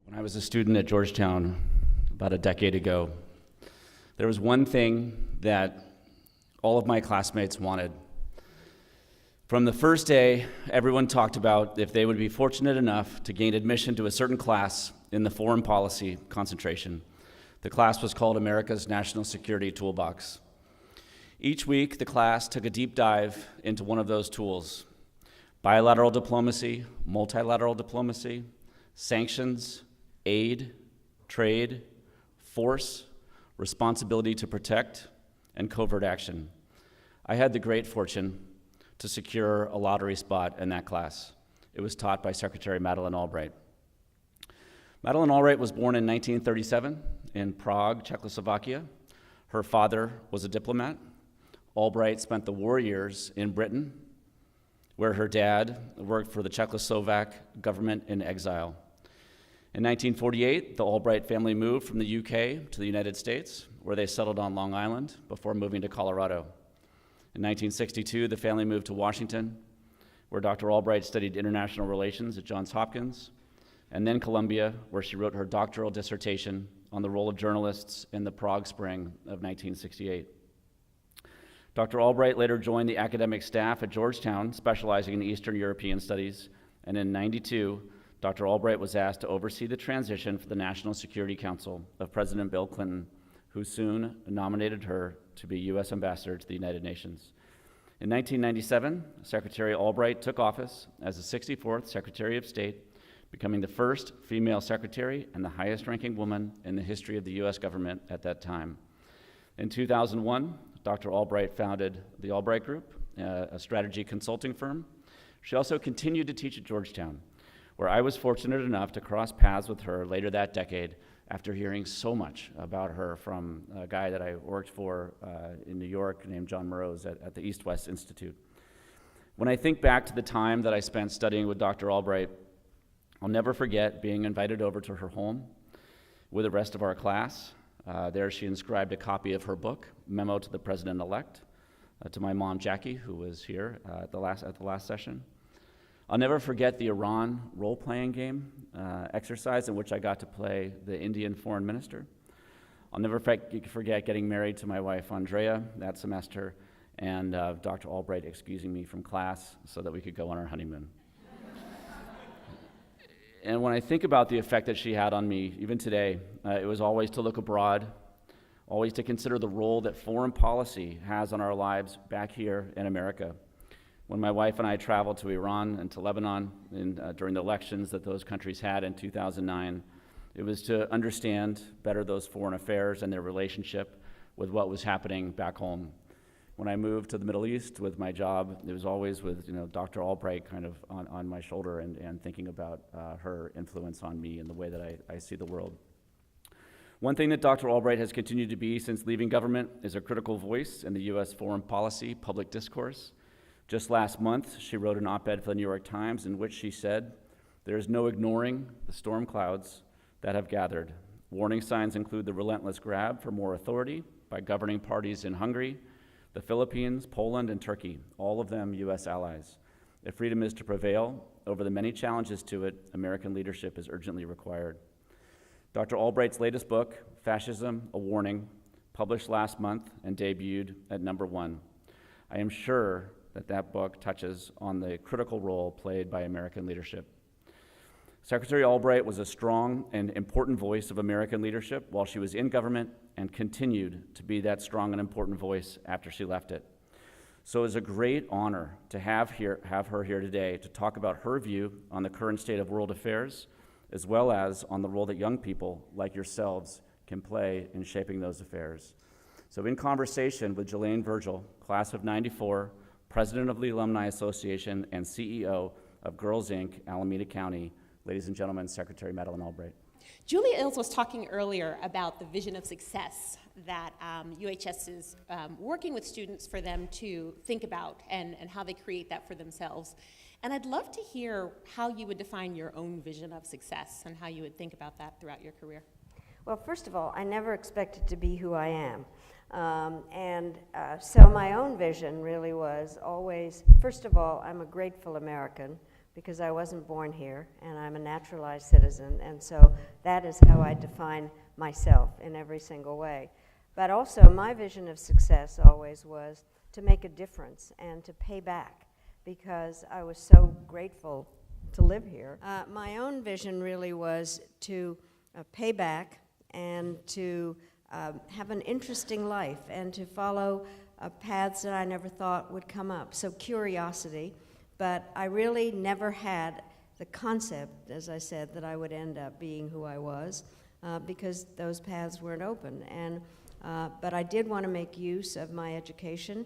When I was a student at Georgetown about a decade ago, there was one thing that all of my classmates wanted. From the first day, everyone talked about if they would be fortunate enough to gain admission to a certain class in the foreign policy concentration. The class was called America's National Security Toolbox. Each week, the class took a deep dive into one of those tools: bilateral diplomacy, multilateral diplomacy, sanctions, aid, trade, force, responsibility to protect, and covert action. I had the great fortune to secure a lottery spot in that class. It was taught by Secretary Madeleine Albright. Madeleine Albright was born in 1937 in Prague, Czechoslovakia. Her father was a diplomat. Albright spent the war years in Britain, where her dad worked for the Czechoslovak government in exile. In 1948, the Albright family moved from the UK to the United States, where they settled on Long Island before moving to Colorado. In 1962, the family moved to Washington, where Dr. Albright studied international relations at Johns Hopkins, and then Columbia, where she wrote her doctoral dissertation on the role of journalists in the Prague Spring of 1968. Dr. Albright later joined the academic staff at Georgetown, specializing in Eastern European studies, and in '92, Dr. Albright was asked to oversee the transition for the National Security Council of President Bill Clinton, who soon nominated her to be U.S. Ambassador to the United Nations. In 1997, Secretary Albright took office as the 64th Secretary of State, becoming the first female secretary and the highest-ranking woman in the history of the U.S. government at that time. In 2001, Dr. Albright founded the Albright Group, a strategy consulting firm. She also continued to teach at Georgetown, where I was fortunate enough to cross paths with her later that decade after hearing so much about her from a guy that I worked for in New York named John Murrows at the East-West Institute. When I think back to the time that I spent studying with Dr. Albright, I'll never forget being invited over to her home with the rest of our class. There she inscribed a copy of her book, Memo to the President-elect, to my mom, Jackie, who was here at the last session. I'll never forget the Iran role-playing game exercise in which I got to play the Indian foreign minister. I'll never forget getting married to my wife, Andrea, that semester, and Dr. Albright excusing me from class so that we could go on our honeymoon. And when I think about the effect that she had on me, even today, it was always to look abroad, always to consider the role that foreign policy has on our lives back here in America. When my wife and I traveled to Iran and to Lebanon during the elections that those countries had in 2009, it was to understand better those foreign affairs and their relationship with what was happening back home. When I moved to the Middle East with my job, it was always with Dr. Albright kind of on my shoulder and thinking about her influence on me and the way that I see the world. One thing that Dr. Albright has continued to be since leaving government is a critical voice in the U.S. foreign policy public discourse. Just last month, she wrote an op-ed for the New York Times in which she said, "There is no ignoring the storm clouds that have gathered. Warning signs include the relentless grab for more authority by governing parties in Hungary, the Philippines, Poland, and Turkey, all of them U.S. allies. If freedom is to prevail over the many challenges to it, American leadership is urgently required." Dr. Albright's latest book, Fascism A Warning, published last month and debuted at #1. I am sure that book touches on the critical role played by American leadership. Secretary Albright was a strong and important voice of American leadership while she was in government and continued to be that strong and important voice after she left it. So it's a great honor to have her here today to talk about her view on the current state of world affairs, as well as on the role that young people like yourselves can play in shaping those affairs. So in conversation with Julayne Virgil, class of '94, President of the Alumni Association and CEO of Girls Inc., Alameda County, ladies and gentlemen, Secretary Madeleine Albright. Julie Ills was talking earlier about the vision of success that UHS is working with students for them to think about and how they create that for themselves. And I'd love to hear how you would define your own vision of success and how you would think about that throughout your career. Well, first of all, I never expected to be who I am. So my own vision really was always, first of all, I'm a grateful American because I wasn't born here, and I'm a naturalized citizen, and so that is how I define myself in every single way. But also, my vision of success always was to make a difference and to pay back, because I was so grateful to live here. My own vision really was to pay back and to have an interesting life and to follow paths that I never thought would come up. So curiosity, but I really never had the concept, as I said, that I would end up being who I was, because those paths weren't open. But I did want to make use of my education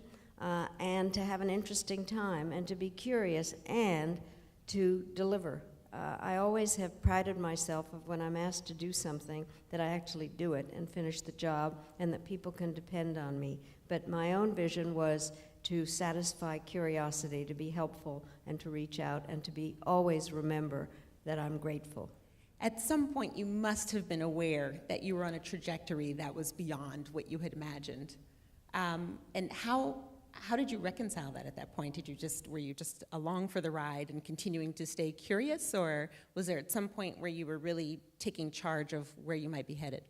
and to have an interesting time and to be curious and to deliver. I always have prided myself of when I'm asked to do something that I actually do it and finish the job and that people can depend on me. But my own vision was to satisfy curiosity, to be helpful and to reach out and to be always remember that I'm grateful. At some point, you must have been aware that you were on a trajectory that was beyond what you had imagined. And how did you reconcile that at that point? Were you just along for the ride and continuing to stay curious, or was there at some point where you were really taking charge of where you might be headed?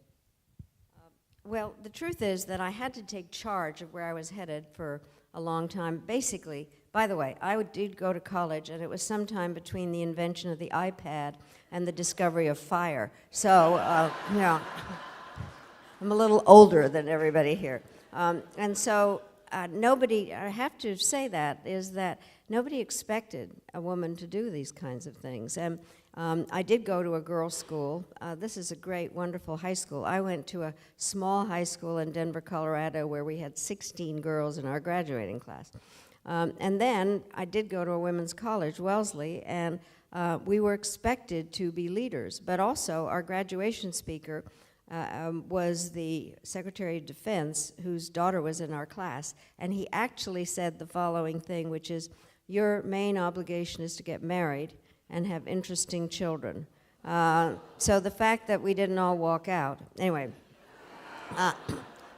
Well, the truth is that I had to take charge of where I was headed for a long time. Basically, by the way, I did go to college, and it was sometime between the invention of the iPad and the discovery of fire. So, you know, I'm a little older than everybody here. And so nobody, I have to say that, is that nobody expected a woman to do these kinds of things. And I did go to a girls' school. This is a great, wonderful high school. I went to a small high school in Denver, Colorado, where we had 16 girls in our graduating class. And then I did go to a women's college, Wellesley, and we were expected to be leaders. But also, our graduation speaker was the Secretary of Defense, whose daughter was in our class, and he actually said the following thing, which is, your main obligation is to get married and have interesting children. So the fact that we didn't all walk out, anyway.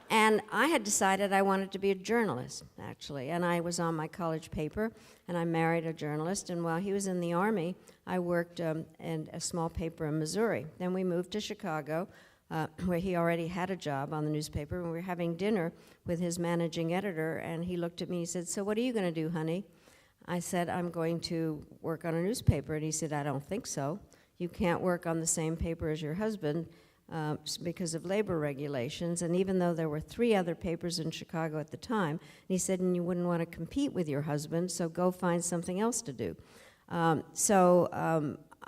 And I had decided I wanted to be a journalist, actually, and I was on my college paper, and I married a journalist, and while he was in the Army, I worked in a small paper in Missouri. Then we moved to Chicago, where he already had a job on the newspaper, and we were having dinner with his managing editor, and he looked at me and he said, so what are you going to do, honey? I said, I'm going to work on a newspaper, and he said, I don't think so. You can't work on the same paper as your husband because of labor regulations, and even though there were 3 other papers in Chicago at the time, and he said, and you wouldn't want to compete with your husband, so go find something else to do.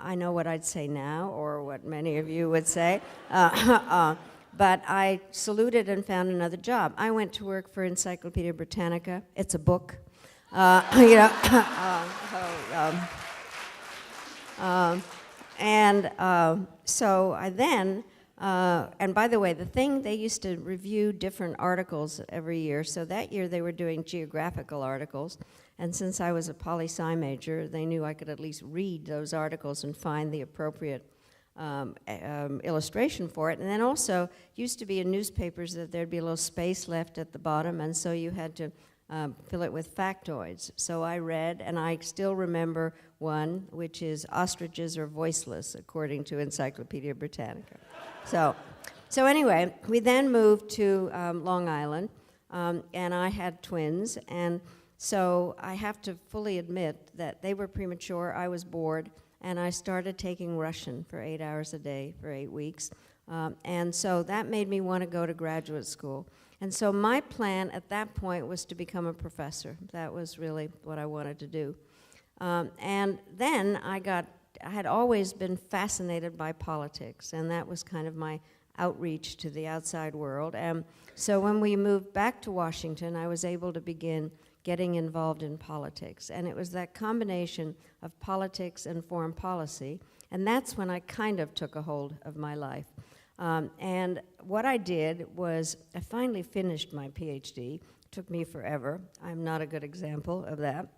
I know what I'd say now, or what many of you would say, but I saluted and found another job. I went to work for Encyclopedia Britannica. It's a book. You know, so I then, and by the way, the thing, they used to review different articles every year, so that year they were doing geographical articles, and since I was a poli-sci major, they knew I could at least read those articles and find the appropriate illustration for it. And then also, used to be in newspapers that there'd be a little space left at the bottom, and so you had to fill it with factoids. So I read, and I still remember one, which is ostriches are voiceless, according to Encyclopedia Britannica. So anyway, we then moved to Long Island, and I had twins, and so I have to fully admit that they were premature, I was bored, and I started taking Russian for 8 hours a day for 8 weeks. And so that made me want to go to graduate school. And so my plan at that point was to become a professor. That was really what I wanted to do. And then I had always been fascinated by politics, and that was kind of my outreach to the outside world. And so when we moved back to Washington, I was able to begin getting involved in politics. And it was that combination of politics and foreign policy, and that's when I kind of took a hold of my life. And what I did was, I finally finished my PhD. It took me forever. I'm not a good example of that.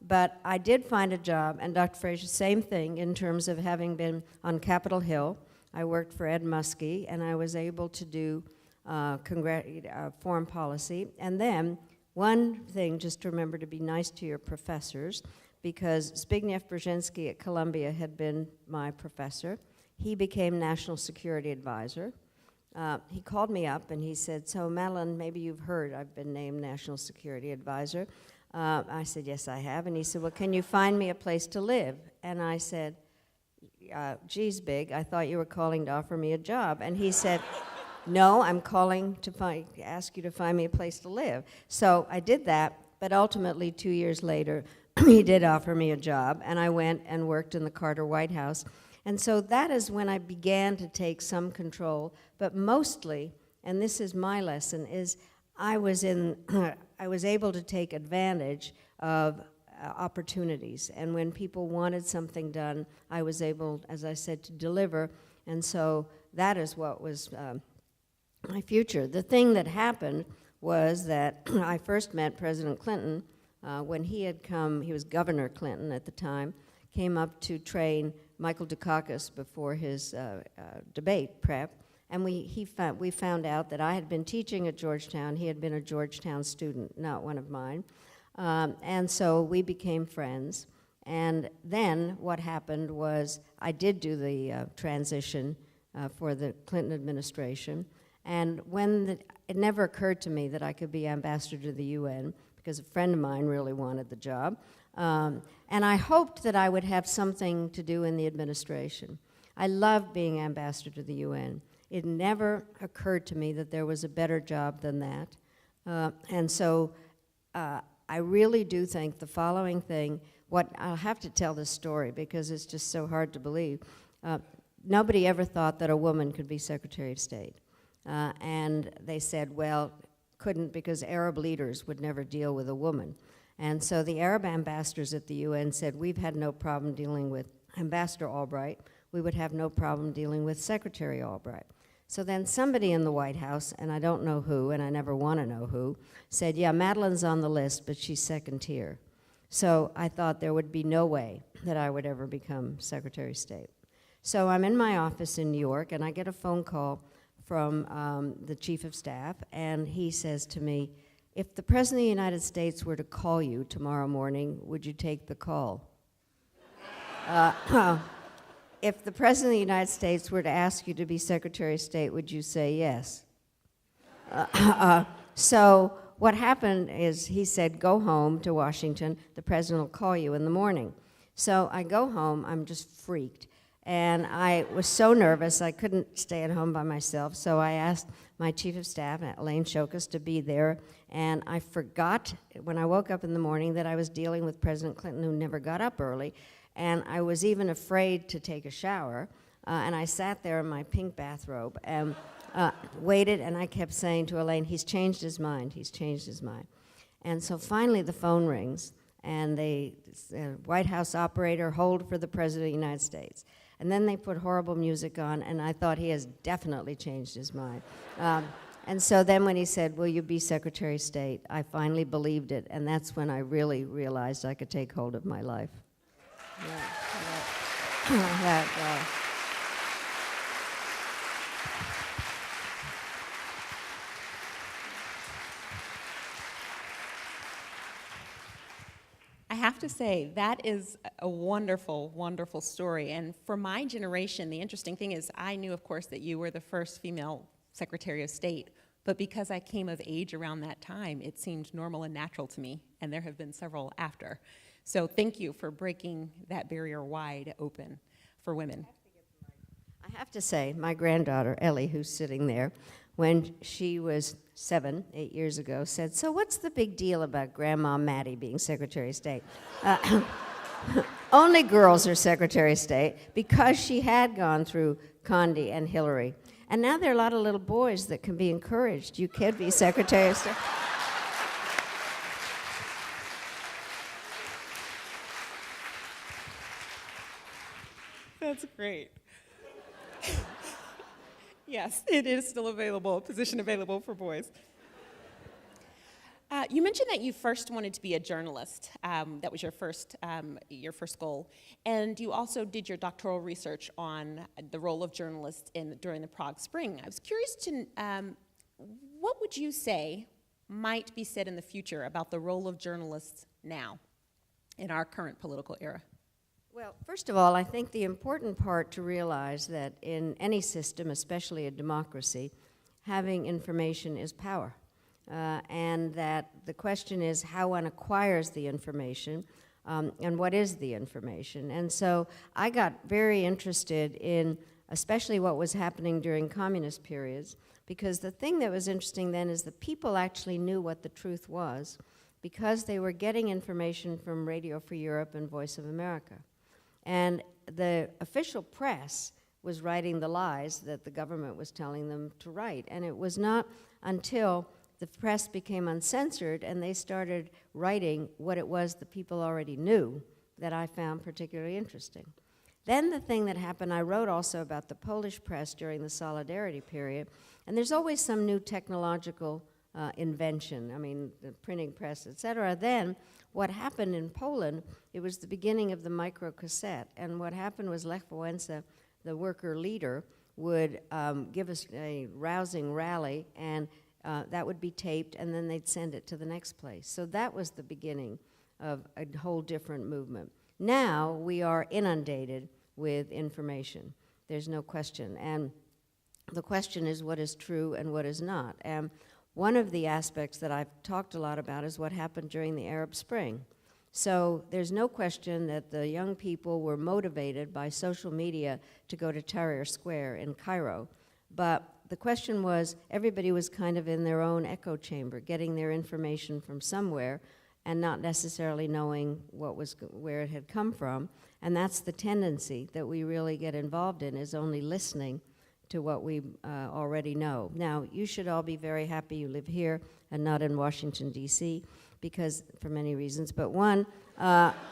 But I did find a job, and Dr. Fraser, same thing in terms of having been on Capitol Hill. I worked for Ed Muskie, and I was able to do foreign policy. And then, one thing, just to remember to be nice to your professors, because Zbigniew Brzezinski at Columbia had been my professor. He became National Security Advisor. He called me up and he said, so Madeleine, maybe you've heard I've been named National Security Advisor. I said, yes, I have. And he said, well, can you find me a place to live? And I said, geez, Big, I thought you were calling to offer me a job. And he said, no, I'm calling to ask you to find me a place to live. So I did that, but ultimately 2 years later, he did offer me a job, and I went and worked in the Carter White House. And so that is when I began to take some control, but mostly, and this is my lesson, is I was able to take advantage of opportunities. And when people wanted something done, I was able, as I said, to deliver. And so that is what was my future. The thing that happened was that I first met President Clinton when he had come. He was Governor Clinton at the time, came up to train Michael Dukakis before his debate prep. And we found out that I had been teaching at Georgetown. He had been a Georgetown student, not one of mine. And so we became friends. And then what happened was I did do the transition for the Clinton administration. And it never occurred to me that I could be ambassador to the UN because a friend of mine really wanted the job. And I hoped that I would have something to do in the administration. I loved being ambassador to the UN. It never occurred to me that there was a better job than that. And so I really do think the following thing, I'll have to tell this story because it's just so hard to believe. Nobody ever thought that a woman could be Secretary of State. And they said, well, couldn't because Arab leaders would never deal with a woman. And so the Arab ambassadors at the UN said, we've had no problem dealing with Ambassador Albright. We would have no problem dealing with Secretary Albright. So then somebody in the White House, and I don't know who, and I never want to know who, said, yeah, Madeleine's on the list, but she's second tier. So I thought there would be no way that I would ever become Secretary of State. So I'm in my office in New York, and I get a phone call from the Chief of Staff, and he says to me, if the President of the United States were to call you tomorrow morning, would you take the call? If the President of the United States were to ask you to be Secretary of State, would you say yes? So what happened is he said, go home to Washington. The President will call you in the morning. So I go home. I'm just freaked. And I was so nervous, I couldn't stay at home by myself. So I asked my Chief of Staff, Elaine Shokus, to be there. And I forgot when I woke up in the morning that I was dealing with President Clinton, who never got up early. And I was even afraid to take a shower. And I sat there in my pink bathrobe and waited, and I kept saying to Elaine, he's changed his mind, he's changed his mind. And so finally the phone rings, and the White House operator, hold for the President of the United States. And then they put horrible music on, and I thought he has definitely changed his mind. And so then when he said, will you be Secretary of State, I finally believed it, and that's when I really realized I could take hold of my life. I have to say, that is a wonderful, wonderful story. And for my generation, the interesting thing is I knew, of course, that you were the first female Secretary of State. But because I came of age around that time, it seemed normal and natural to me. And there have been several after. So thank you for breaking that barrier wide open for women. I have to say, my granddaughter, Ellie, who's sitting there, when she was 8 years ago, said, so what's the big deal about Grandma Maddie being Secretary of State? Only girls are Secretary of State because she had gone through Condi and Hillary. And now there are a lot of little boys that can be encouraged. You could be Secretary of State. That's great. Yes, it is still available, a position available for boys. You mentioned that you first wanted to be a journalist. That was your first goal. And you also did your doctoral research on the role of journalists during the Prague Spring. I was curious to, what would you say might be said in the future about the role of journalists now? in our current political era? Well, first of all, I think the important part to realize that in any system, especially a democracy, having information is power. And that the question is how one acquires the information and what is the information. And so I got very interested in especially what was happening during communist periods, because the thing that was interesting then is that people actually knew what the truth was because they were getting information from Radio Free Europe and Voice of America. And the official press was writing the lies that the government was telling them to write. And it was not until the press became uncensored and they started writing what it was the people already knew that I found particularly interesting. Then the thing that happened, I wrote also about the Polish press during the Solidarity period, and there's always some new technological invention, I mean, the printing press, et cetera. Then what happened in Poland, it was the beginning of the microcassette, and what happened was Lech Wałęsa, the worker leader, would give us a rousing rally, and that would be taped, and then they'd send it to the next place. So that was the beginning of a whole different movement. Now we are inundated with information. There's no question. And the question is what is true and what is not. And one of the aspects that I've talked a lot about is what happened during the Arab Spring. So there's no question that the young people were motivated by social media to go to Tahrir Square in Cairo. But the question was, everybody was kind of in their own echo chamber, getting their information from somewhere and not necessarily knowing where it had come from. And that's the tendency that we really get involved in, is only listening to what we already know. Now, you should all be very happy you live here and not in Washington, D.C., because for many reasons, but one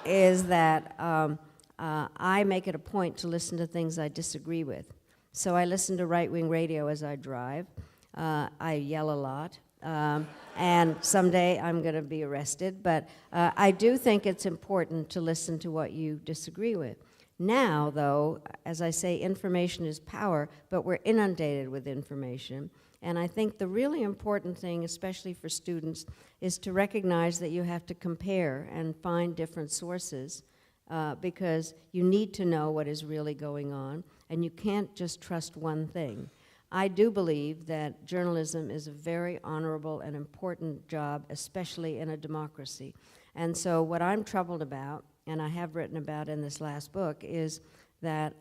is that I make it a point to listen to things I disagree with. So I listen to right-wing radio as I drive. I yell a lot. And someday I'm going to be arrested, but I do think it's important to listen to what you disagree with. Now, though, as I say, information is power, but we're inundated with information. And I think the really important thing, especially for students, is to recognize that you have to compare and find different sources because you need to know what is really going on, and you can't just trust one thing. I do believe that journalism is a very honorable and important job, especially in a democracy. And so what I'm troubled about, and I have written about in this last book, is that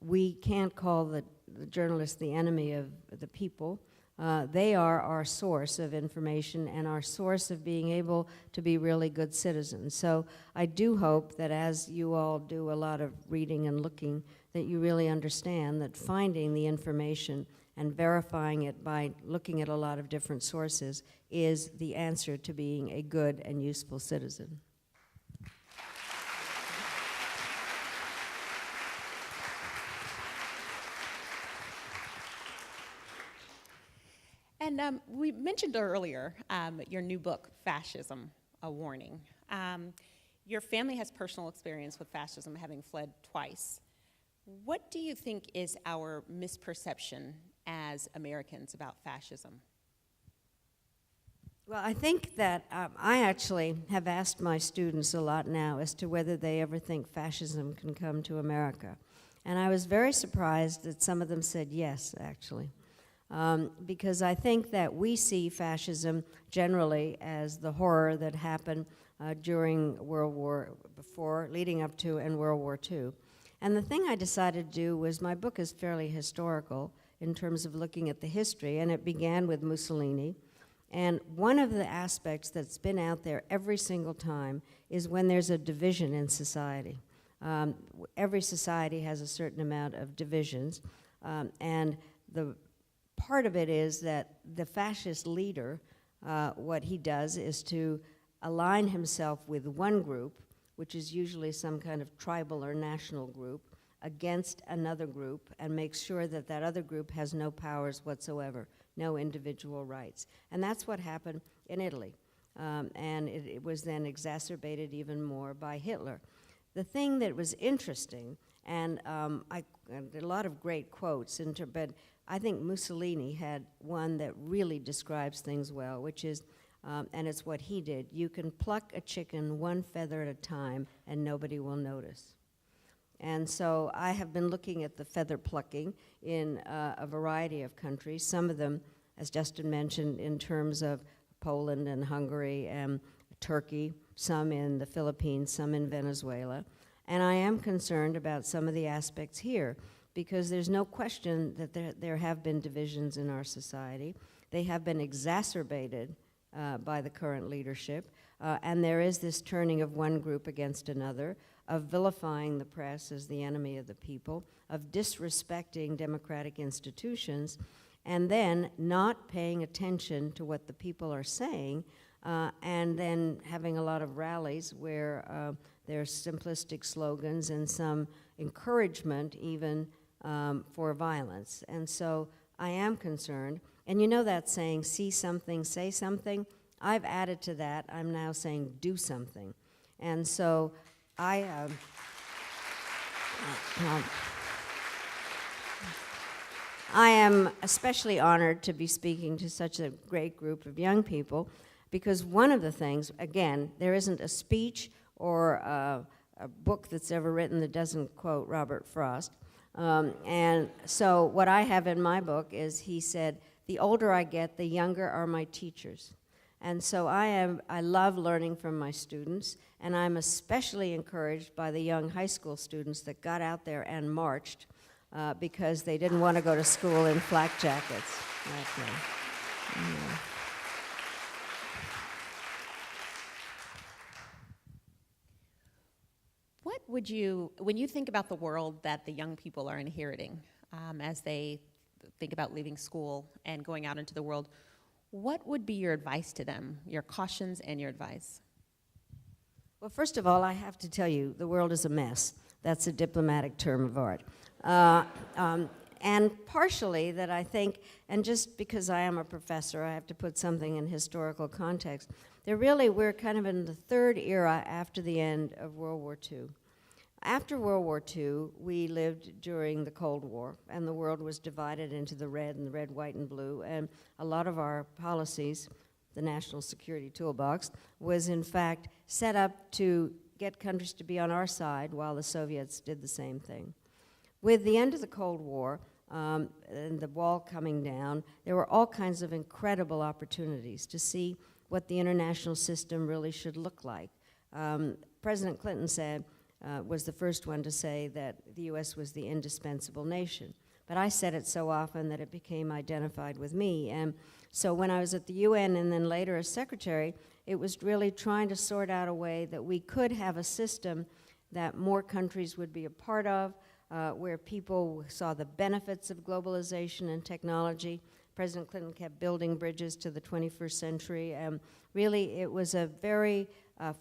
we can't call the journalists the enemy of the people. They are our source of information and our source of being able to be really good citizens. So I do hope that as you all do a lot of reading and looking, that you really understand that finding the information and verifying it by looking at a lot of different sources is the answer to being a good and useful citizen. And we mentioned earlier your new book, Fascism A Warning. Your family has personal experience with fascism, having fled twice. What do you think is our misperception as Americans about fascism? Well, I think that I actually have asked my students a lot now as to whether they ever think fascism can come to America. And I was very surprised that some of them said yes, actually. Because I think that we see fascism generally as the horror that happened during World War, before, leading up to, and World War II. And the thing I decided to do was, my book is fairly historical in terms of looking at the history, and it began with Mussolini. And one of the aspects that's been out there every single time is when there's a division in society. Every society has a certain amount of divisions, and the part of it is that the fascist leader, what he does is to align himself with one group, which is usually some kind of tribal or national group, against another group, and makes sure that that other group has no powers whatsoever, no individual rights. And that's what happened in Italy. And it was then exacerbated even more by Hitler. The thing that was interesting, and I did a lot of great quotes, but I think Mussolini had one that really describes things well, which is and it's what he did. You can pluck a chicken one feather at a time, and nobody will notice. And so I have been looking at the feather plucking in a variety of countries, some of them, as Justin mentioned, in terms of Poland and Hungary and Turkey, some in the Philippines, some in Venezuela. And I am concerned about some of the aspects here, because there's no question that there have been divisions in our society. They have been exacerbated by the current leadership, and there is this turning of one group against another, of vilifying the press as the enemy of the people, of disrespecting democratic institutions, and then not paying attention to what the people are saying, and then having a lot of rallies where there's simplistic slogans and some encouragement even for violence. And so I am concerned. And you know that saying, see something, say something? I've added to that. I'm now saying do something. And so I am especially honored to be speaking to such a great group of young people, because one of the things, again, there isn't a speech or a book that's ever written that doesn't quote Robert Frost. And so what I have in my book is, he said, the older I get, the younger are my teachers. And so I love learning from my students, and I'm especially encouraged by the young high school students that got out there and marched because they didn't want to go to school in flak jackets. Okay. Yeah. What would you, when you think about the world that the young people are inheriting as they think about leaving school and going out into the world, what would be your advice to them, your cautions and your advice? Well, first of all, I have to tell you, the world is a mess. That's a diplomatic term of art. And partially that I think, and just because I am a professor, I have to put something in historical context, we're kind of in the third era after the end of World War II. After World War II, we lived during the Cold War, and the world was divided into the red, white, and blue, and a lot of our policies, the National Security Toolbox, was in fact set up to get countries to be on our side while the Soviets did the same thing. With the end of the Cold War, and the wall coming down, there were all kinds of incredible opportunities to see what the international system really should look like. President Clinton was the first one to say that the U.S. was the indispensable nation. But I said it so often that it became identified with me. And so when I was at the UN and then later as secretary, it was really trying to sort out a way that we could have a system that more countries would be a part of, where people saw the benefits of globalization and technology. President Clinton kept building bridges to the 21st century, and really it was a very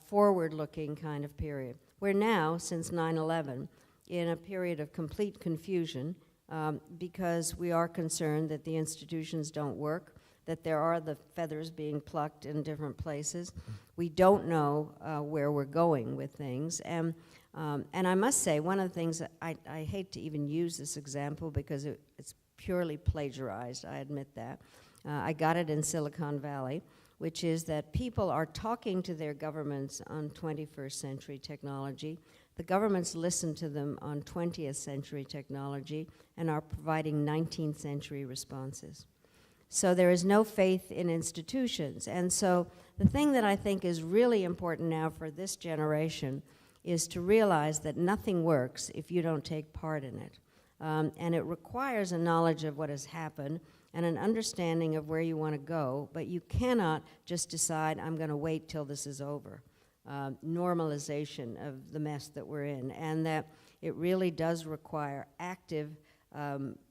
forward-looking kind of period. We're now, since 9/11, in a period of complete confusion because we are concerned that the institutions don't work, that there are the feathers being plucked in different places. We don't know where we're going with things. And I must say, one of the things, I hate to even use this example because it's purely plagiarized, I admit that. I got it in Silicon Valley, which is that people are talking to their governments on 21st century technology. The governments listen to them on 20th century technology and are providing 19th century responses. So there is no faith in institutions. And so the thing that I think is really important now for this generation is to realize that nothing works if you don't take part in it. And it requires a knowledge of what has happened and an understanding of where you want to go, but you cannot just decide, I'm going to wait till this is over. Normalization of the mess that we're in, and that it really does require active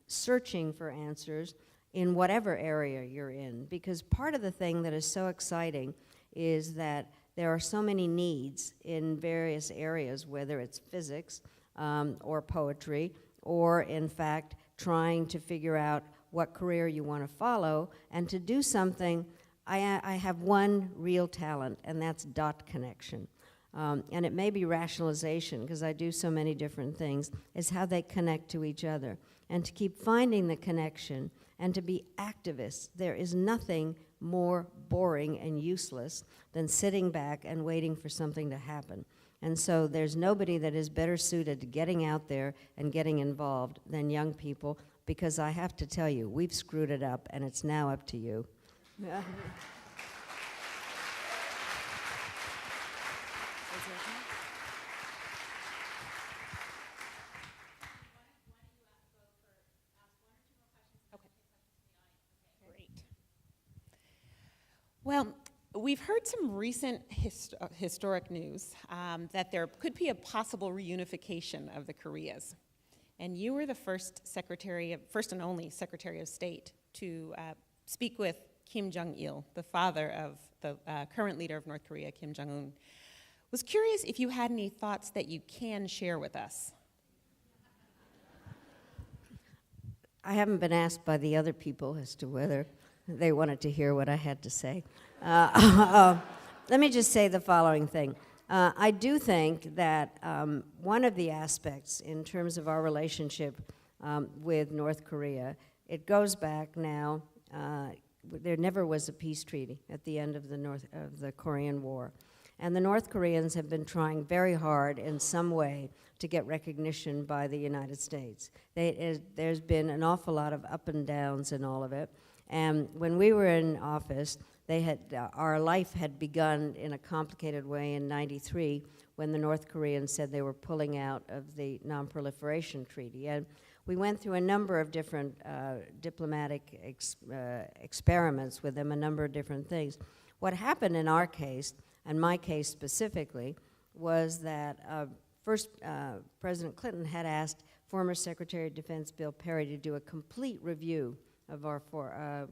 searching for answers in whatever area you're in, because part of the thing that is so exciting is that there are so many needs in various areas, whether it's physics or poetry, or in fact trying to figure out what career you want to follow, and to do something. I have one real talent, and that's dot connection. And it may be rationalization, because I do so many different things, is how they connect to each other. And to keep finding the connection and to be activists. There is nothing more boring and useless than sitting back and waiting for something to happen. And so there's nobody that is better suited to getting out there and getting involved than young people, because I have to tell you, we've screwed it up, and it's now up to you. Great. Well, we've heard some recent historic news that there could be a possible reunification of the Koreas. And you were the first and only Secretary of State to speak with Kim Jong-il, the father of the current leader of North Korea, Kim Jong-un. Was curious if you had any thoughts that you can share with us. I haven't been asked by the other people as to whether they wanted to hear what I had to say. Let me just say the following thing. I do think that one of the aspects in terms of our relationship with North Korea, it goes back now, there never was a peace treaty at the end of the Korean War. And the North Koreans have been trying very hard in some way to get recognition by the United States. There's been an awful lot of up and downs in all of it. And when we were in office, our life had begun in a complicated way in '93 when the North Koreans said they were pulling out of the Non-Proliferation Treaty. And we went through a number of different diplomatic experiments with them, a number of different things. What happened in our case, and my case specifically, was that first President Clinton had asked former Secretary of Defense Bill Perry to do a complete review of our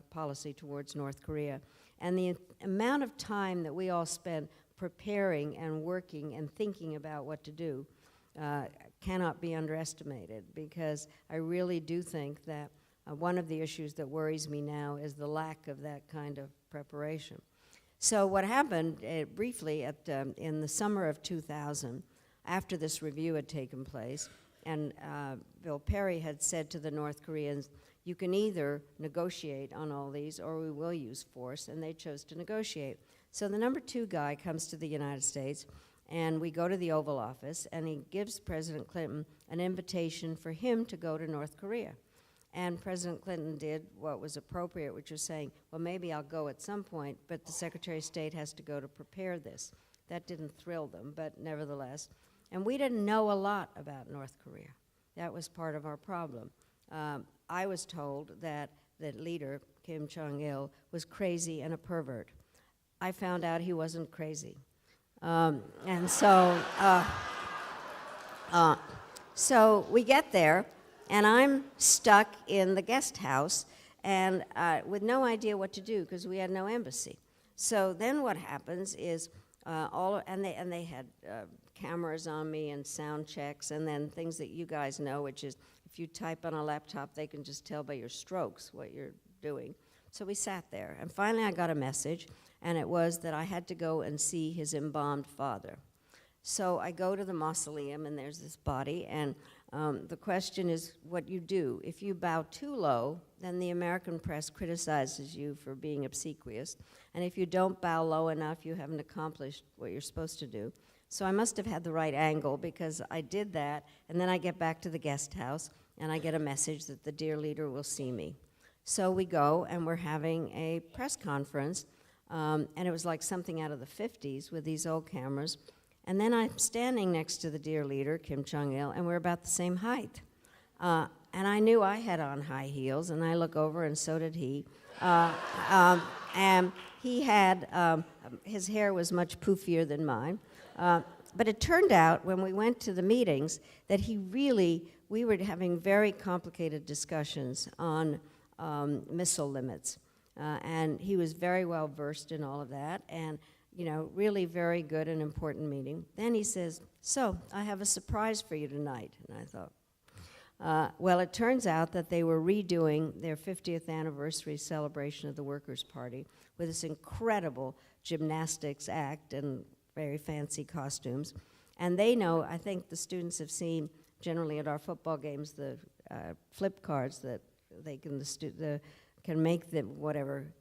policy towards North Korea. And the amount of time that we all spent preparing and working and thinking about what to do cannot be underestimated, because I really do think that one of the issues that worries me now is the lack of that kind of preparation. So what happened briefly in the summer of 2000, after this review had taken place, and Bill Perry had said to the North Koreans, you can either negotiate on all these or we will use force, and they chose to negotiate. So the number 2 guy comes to the United States, and we go to the Oval Office, and he gives President Clinton an invitation for him to go to North Korea. And President Clinton did what was appropriate, which was saying, well, maybe I'll go at some point, but the Secretary of State has to go to prepare this. That didn't thrill them, but nevertheless. And we didn't know a lot about North Korea. That was part of our problem. I was told that the leader, Kim Jong-il, was crazy and a pervert. I found out he wasn't crazy. And so we get there, and I'm stuck in the guest house and with no idea what to do because we had no embassy. So then what happens is they had cameras on me and sound checks, and then things that you guys know, which is if you type on a laptop, they can just tell by your strokes what you're doing. So we sat there, and finally I got a message, and it was that I had to go and see his embalmed father. So I go to the mausoleum, and there's this body, and the question is what you do. If you bow too low, then the American press criticizes you for being obsequious, and if you don't bow low enough, you haven't accomplished what you're supposed to do. So I must have had the right angle, because I did that, and then I get back to the guest house, and I get a message that the dear leader will see me. So we go, and we're having a press conference, and it was like something out of the 50s with these old cameras. And then I'm standing next to the dear leader, Kim Jong-il, and we're about the same height. And I knew I had on high heels, and I look over, and so did he. And he had, his hair was much poofier than mine. But it turned out, when we went to the meetings, that we were having very complicated discussions on missile limits. And he was very well versed in all of that, and really very good and important meeting. Then he says, so, I have a surprise for you tonight. And I thought, well, it turns out that they were redoing their 50th anniversary celebration of the Workers' Party with this incredible gymnastics act and very fancy costumes. And they know, I think the students have seen generally at our football games, the flip cards that they can can make the whatever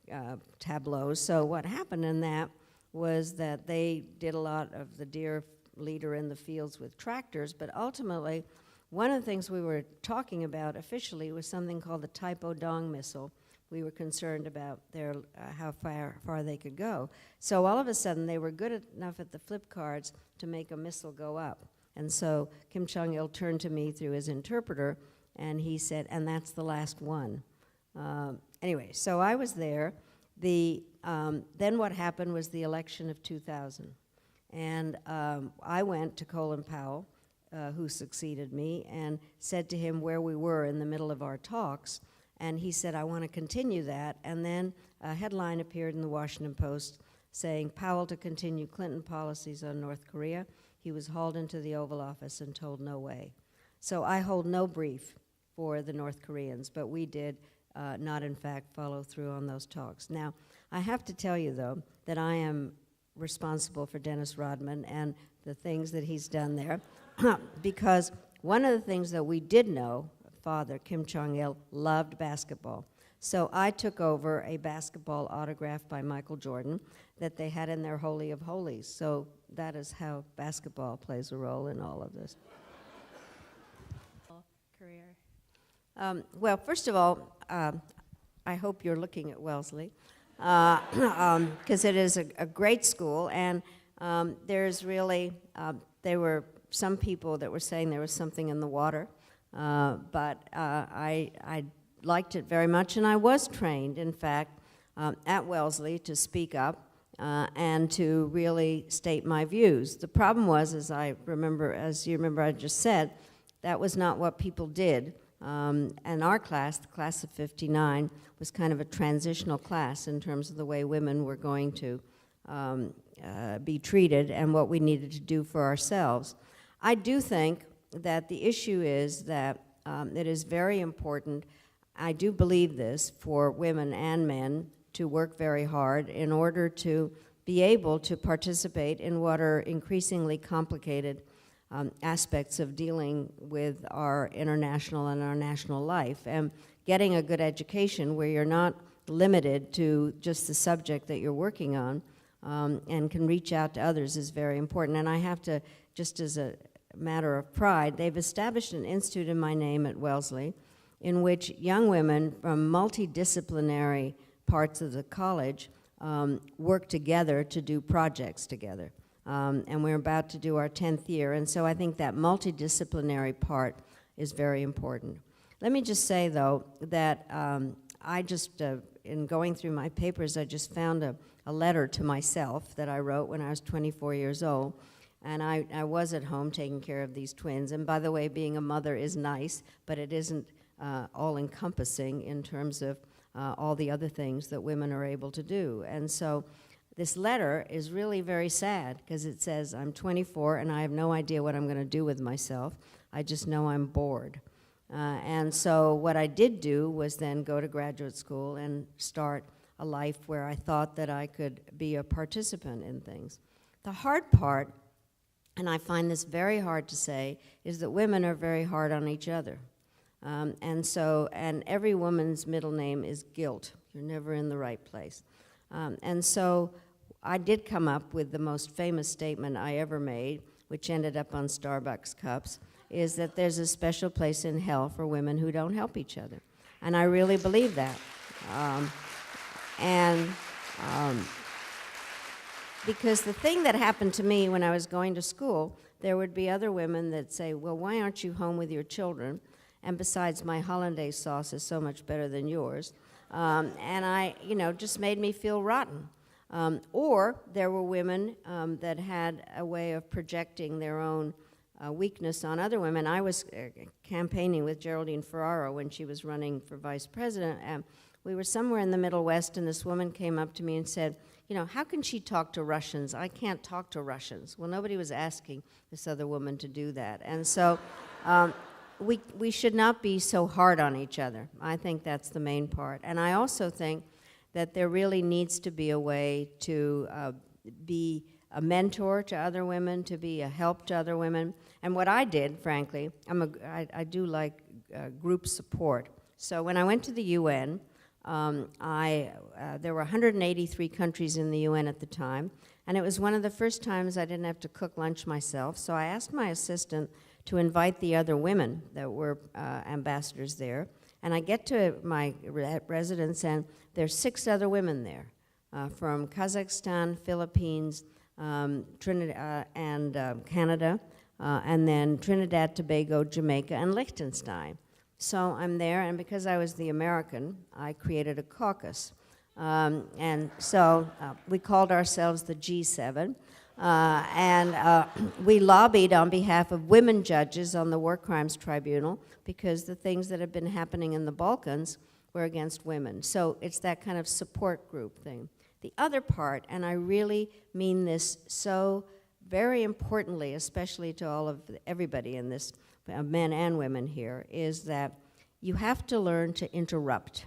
tableaus. So what happened in that was that they did a lot of the deer leader in the fields with tractors, but ultimately one of the things we were talking about officially was something called the Taipodong missile. We were concerned about how far they could go. So all of a sudden they were good enough at the flip cards to make a missile go up. And so Kim Jong-il turned to me through his interpreter and he said, and that's the last one. Anyway, so I was there. Then what happened was the election of 2000. And I went to Colin Powell, who succeeded me, and said to him where we were in the middle of our talks. And he said, I want to continue that. And then a headline appeared in the Washington Post saying, Powell to continue Clinton policies on North Korea. He was hauled into the Oval Office and told no way. So I hold no brief for the North Koreans, but we did not in fact follow through on those talks. Now, I have to tell you though, that I am responsible for Dennis Rodman and the things that he's done there, because one of the things that we did know, Father Kim Jong-il loved basketball. So I took over a basketball autograph by Michael Jordan that they had in their Holy of Holies. So that is how basketball plays a role in all of this. Career. Well, first of all, I hope you're looking at Wellesley, because it is a great school, and there's really, there were some people that were saying there was something in the water, but I liked it very much, and I was trained, in fact, at Wellesley to speak up and to really state my views. The problem was, as you remember I just said, that was not what people did. And our class, the class of 59, was kind of a transitional class in terms of the way women were going to be treated and what we needed to do for ourselves. I do think that the issue is that it is very important, I do believe this, for women and men to work very hard in order to be able to participate in what are increasingly complicated aspects of dealing with our international and our national life, and getting a good education where you're not limited to just the subject that you're working on and can reach out to others is very important. And I have to, just as a matter of pride, they've established an institute in my name at Wellesley in which young women from multidisciplinary parts of the college work together to do projects together. And we're about to do our 10th year, and so I think that multidisciplinary part is very important. Let me just say, though, that I just, in going through my papers, I just found a letter to myself that I wrote when I was 24 years old, and I was at home taking care of these twins. And by the way, being a mother is nice, but it isn't all-encompassing in terms of all the other things that women are able to do. And so this letter is really very sad because it says, I'm 24 and I have no idea what I'm going to do with myself. I just know I'm bored. And so what I did do was then go to graduate school and start a life where I thought that I could be a participant in things. The hard part, and I find this very hard to say, is that women are very hard on each other. And every woman's middle name is guilt. You're never in the right place. And so I did come up with the most famous statement I ever made, which ended up on Starbucks cups, is that there's a special place in hell for women who don't help each other. And I really believe that. Because the thing that happened to me when I was going to school, there would be other women that say, well, why aren't you home with your children? And besides, my hollandaise sauce is so much better than yours. And I, just made me feel rotten. Or there were women that had a way of projecting their own weakness on other women. I was campaigning with Geraldine Ferraro when she was running for vice president, and we were somewhere in the Middle West, and this woman came up to me and said, how can she talk to Russians? I can't talk to Russians. Well, nobody was asking this other woman to do that. And so we should not be so hard on each other. I think that's the main part. And I also think that there really needs to be a way to be a mentor to other women, to be a help to other women. And what I did, frankly, I do like group support. So when I went to the UN, there were 183 countries in the UN at the time, and it was one of the first times I didn't have to cook lunch myself, so I asked my assistant to invite the other women that were ambassadors there, and I get to my residence, and there's 6 other women there, from Kazakhstan, Philippines, Trinidad, and Canada, and then Trinidad, Tobago, Jamaica, and Liechtenstein. So I'm there, and because I was the American, I created a caucus. And so we called ourselves the G7, and we lobbied on behalf of women judges on the War Crimes Tribunal because the things that have been happening in the Balkans were against women. So it's that kind of support group thing. The other part, and I really mean this so very importantly, especially to everybody in this, men and women here, is that you have to learn to interrupt.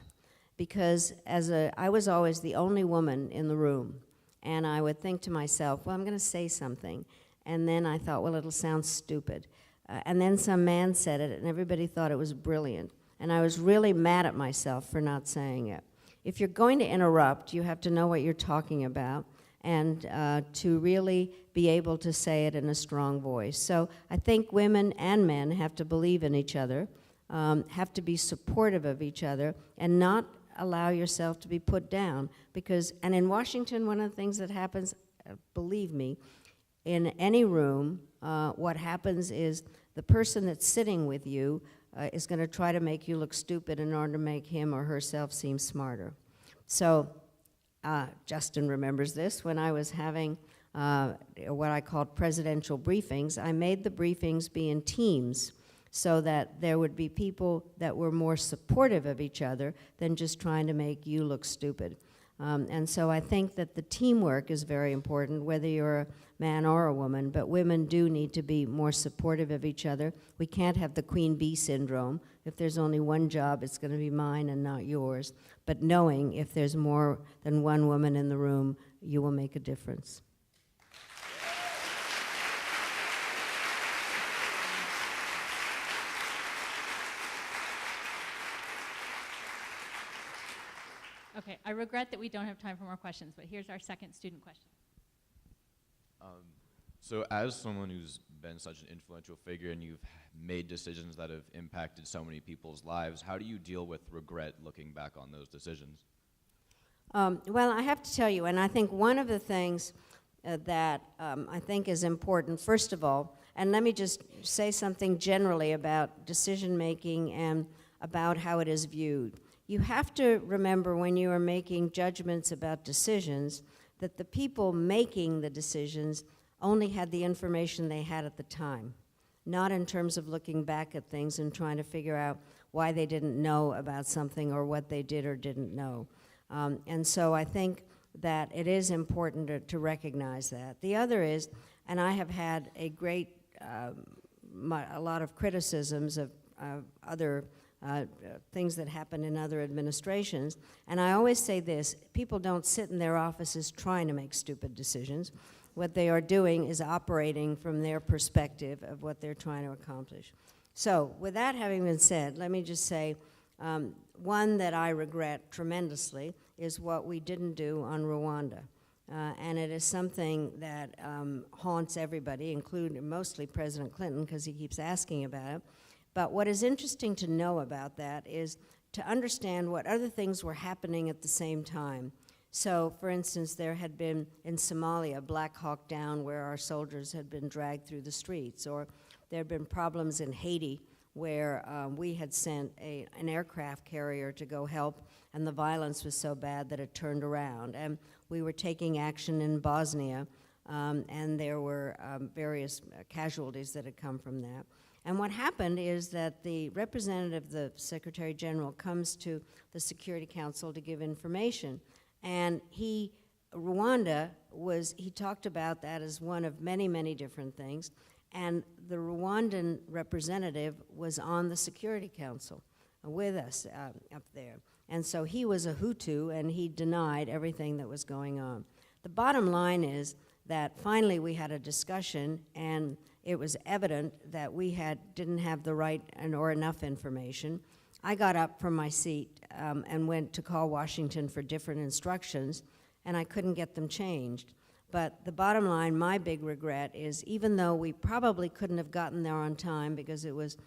Because I was always the only woman in the room, and I would think to myself, well, I'm going to say something, and then I thought, well, it'll sound stupid. And then some man said it, and everybody thought it was brilliant. And I was really mad at myself for not saying it. If you're going to interrupt, you have to know what you're talking about, and to really be able to say it in a strong voice. So I think women and men have to believe in each other, have to be supportive of each other, and not allow yourself to be put down. And in Washington, one of the things that happens, believe me, in any room, what happens is the person that's sitting with you is going to try to make you look stupid in order to make him or herself seem smarter. So Justin remembers this. When I was having what I called presidential briefings, I made the briefings be in teams so that there would be people that were more supportive of each other than just trying to make you look stupid. And so I think that the teamwork is very important, whether you're a man or a woman, but women do need to be more supportive of each other. We can't have the queen bee syndrome. If there's only one job, it's going to be mine and not yours. But knowing if there's more than one woman in the room, you will make a difference. Okay, I regret that we don't have time for more questions, but here's our second student question. So as someone who's been such an influential figure and you've made decisions that have impacted so many people's lives, how do you deal with regret looking back on those decisions? Well, I have to tell you, and I think one of the things that I think is important, first of all, and let me just say something generally about decision-making and about how it is viewed. You have to remember when you are making judgments about decisions that the people making the decisions only had the information they had at the time, not in terms of looking back at things and trying to figure out why they didn't know about something or what they did or didn't know. And so I think that it is important to recognize that. The other is, and I have had a lot of criticisms of other things that happen in other administrations, and I always say this: people don't sit in their offices trying to make stupid decisions. What they are doing is operating from their perspective of what they're trying to accomplish. So with that having been said, let me just say one that I regret tremendously is what we didn't do on Rwanda. And it is something that haunts everybody, including mostly President Clinton, because he keeps asking about it. But what is interesting to know about that is to understand what other things were happening at the same time. So, for instance, there had been in Somalia Black Hawk Down, where our soldiers had been dragged through the streets, or there had been problems in Haiti where we had sent an aircraft carrier to go help, and the violence was so bad that it turned around. And we were taking action in Bosnia, and there were various casualties that had come from that. And what happened is that the representative, the Secretary General, comes to the Security Council to give information. And Rwanda he talked about that as one of many, many different things. And the Rwandan representative was on the Security Council with us up there. And so he was a Hutu, and he denied everything that was going on. The bottom line is that finally we had a discussion, and it was evident that we didn't have the right or enough information. I got up from my seat and went to call Washington for different instructions, and I couldn't get them changed. But the bottom line, my big regret is, even though we probably couldn't have gotten there on time because it was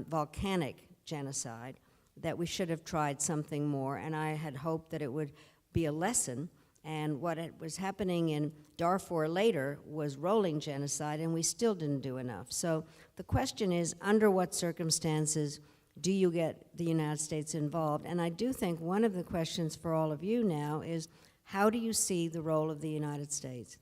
volcanic genocide, that we should have tried something more, and I had hoped that it would be a lesson. And what was happening in Darfur later was rolling genocide, and we still didn't do enough. So the question is, under what circumstances do you get the United States involved? And I do think one of the questions for all of you now is, how do you see the role of the United States?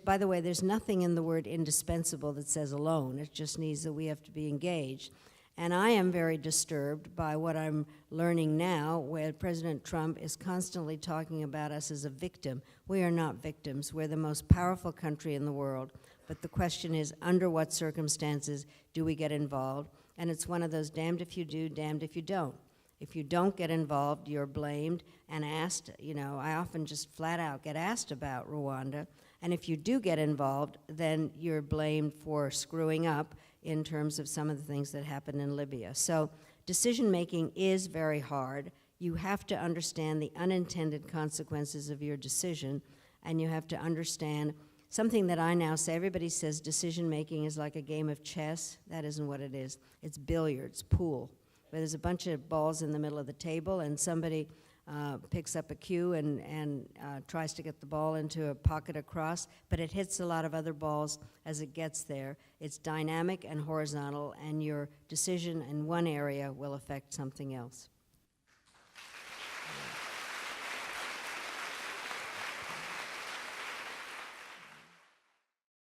By the way, there's nothing in the word indispensable that says alone. It just means that we have to be engaged. And I am very disturbed by what I'm learning now, where President Trump is constantly talking about us as a victim. We are not victims. We're the most powerful country in the world. But the question is, under what circumstances do we get involved? And it's one of those damned if you do, damned if you don't. If you don't get involved, you're blamed and asked. I often just flat out get asked about Rwanda. And if you do get involved, then you're blamed for screwing up in terms of some of the things that happened in Libya. So decision-making is very hard. You have to understand the unintended consequences of your decision, and you have to understand something that I now say. Everybody says decision-making is like a game of chess. That isn't what it is. It's billiards, pool, where there's a bunch of balls in the middle of the table, and somebody picks up a cue and tries to get the ball into a pocket across, but it hits a lot of other balls as it gets there. It's dynamic and horizontal, and your decision in one area will affect something else.